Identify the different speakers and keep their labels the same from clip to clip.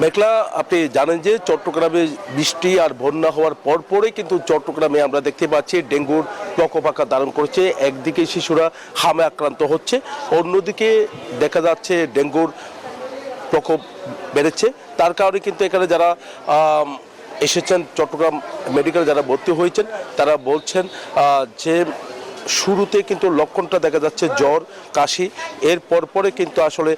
Speaker 1: মেঘলা, আপনি জানেন যে চট্টগ্রামে বৃষ্টি আর বন্যা হওয়ার পরপরই কিন্তু চট্টগ্রামে আমরা দেখতে পাচ্ছি ডেঙ্গুর প্রকোপ আকার ধারণ করছে। একদিকে শিশুরা হামে আক্রান্ত হচ্ছে, অন্যদিকে দেখা যাচ্ছে ডেঙ্গুর প্রকোপ বেড়েছে। তার কারণে কিন্তু এখানে যারা এসেছেন চট্টগ্রাম মেডিকেলে যারা ভর্তি হয়েছেন তারা বলছেন যে শুরুতে কিন্তু লক্ষণটা দেখা যাচ্ছে জ্বর, কাশি, এর পরে কিন্তু আসলে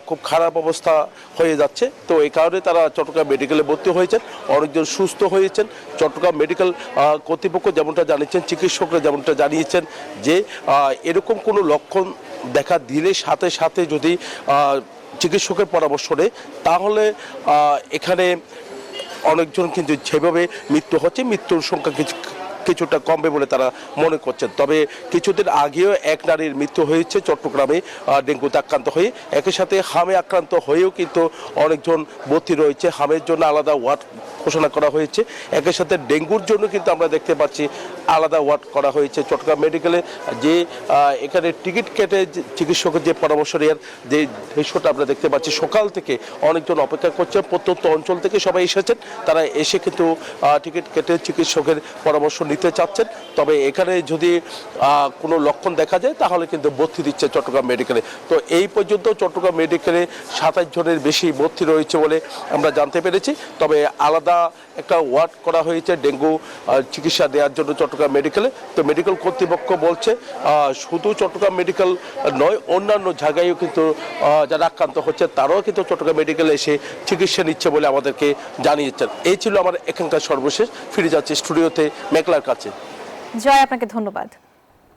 Speaker 1: খুব খারাপ অবস্থা হয়ে যাচ্ছে। তো এই কারণে তারা চট্টগ্রাম মেডিকেলে ভর্তি হয়েছেন, অনেকজন সুস্থ হয়েছেন। চট্টগ্রাম মেডিকেল কর্তৃপক্ষ যেমনটা জানিয়েছেন, চিকিৎসকরা যেমনটা জানিয়েছেন যে এরকম কোনো লক্ষণ দেখা দিলে সাথে সাথে যদি চিকিৎসকের পরামর্শ নেয় তাহলে এখানে অনেকজন কিন্তু যেভাবে মৃত্যু হচ্ছে, মৃত্যুর সংখ্যা কিছুটা কমবে বলে তারা মনে করছেন। তবে কিছুদিন আগেও এক নারীর মৃত্যু হয়েছে চট্টগ্রামে ডেঙ্গুতে আক্রান্ত হয়ে। একই সাথে হামে আক্রান্ত হয়েও কিন্তু অনেকজন ভর্তি রয়েছে, হামের জন্য আলাদা ওয়ার্ড ঘোষণা করা হয়েছে। একই সাথে ডেঙ্গুর জন্য কিন্তু আমরা দেখতে পাচ্ছি আলাদা ওয়ার্ড করা হয়েছে চট্টগ্রাম মেডিকেলে। যে এখানে টিকিট কেটে চিকিৎসকের যে পরামর্শ নেওয়ার যে দৃশ্যটা আমরা দেখতে পাচ্ছি, সকাল থেকে অনেকজন অপেক্ষা করছেন, প্রত্যন্ত অঞ্চল থেকে সবাই এসেছেন, তারা এসে কিন্তু টিকিট কেটে চিকিৎসকের পরামর্শ নিতে চাচ্ছেন। তবে এখানে যদি কোনো লক্ষণ দেখা যায় তাহলে কিন্তু ভর্তি দিচ্ছে চট্টগ্রাম মেডিকেলে। তো এই পর্যন্ত চট্টগ্রাম মেডিকেলে 27 জনের বেশি ভর্তি রয়েছে বলে আমরা জানতে পেরেছি। তবে আলাদা একটা ওয়ার্ড করা হয়েছে ডেঙ্গু চিকিৎসা দেওয়ার জন্য চট্টগ্রাম মেডিকেলে। তো মেডিকেল কর্তৃপক্ষ বলছে শুধু চট্টগ্রাম মেডিকেল নয়, অন্যান্য জায়গায়ও কিন্তু যারা আক্রান্ত হচ্ছে তারাও কিন্তু চট্টগ্রাম মেডিকেলে এসে চিকিৎসা নিচ্ছে বলে আমাদেরকে জানিয়েছেন। এই ছিল আমার এখানকার সর্বশেষ। ফিরে যাচ্ছি স্টুডিওতে মেঘলার কাছে।
Speaker 2: জয়, আপনাকে ধন্যবাদ।